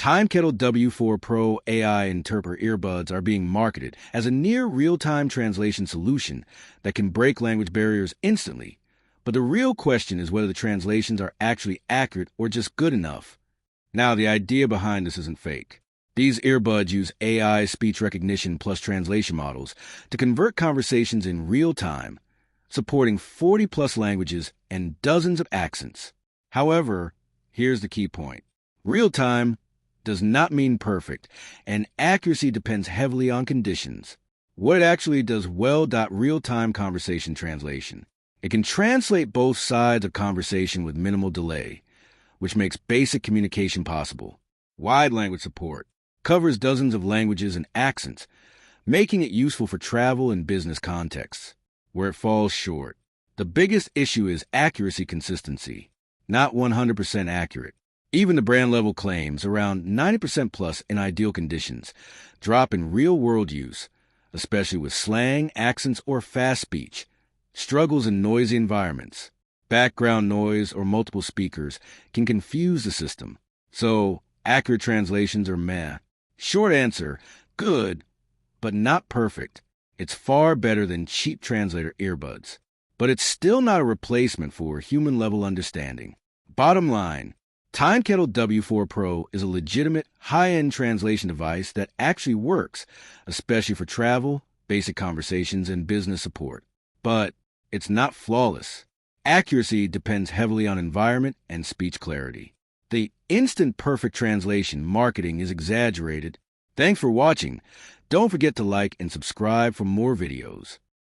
Timekettle W4 Pro AI Interpreter earbuds are being marketed as a near real-time translation solution that can break language barriers instantly. But the real question is whether the translations are actually accurate or just good enough. Now, the idea behind this isn't fake. These earbuds use AI speech recognition plus translation models to convert conversations in real time, supporting 40-plus languages and dozens of accents. However, here's the key point. Real time does not mean perfect, and accuracy depends heavily on conditions. What it actually does well. Real-time conversation translation. It can translate both sides of conversation with minimal delay, which makes basic communication possible. Wide language support covers dozens of languages and accents, making it useful for travel and business contexts. Where it falls short, the biggest issue is accuracy consistency, not 100% accurate. Even the brand-level claims, around 90% plus in ideal conditions, drop in real-world use, especially with slang, accents, or fast speech. Struggles in noisy environments. Background noise or multiple speakers can confuse the system. So, accurate translations are meh. Short answer, good, but not perfect. It's far better than cheap translator earbuds. But it's still not a replacement for human-level understanding. Bottom line, Timekettle W4 Pro is a legitimate, high-end translation device that actually works, especially for travel, basic conversations, and business support. But it's not flawless. Accuracy depends heavily on environment and speech clarity. The instant perfect translation marketing is exaggerated. Thanks for watching. Don't forget to like and subscribe for more videos.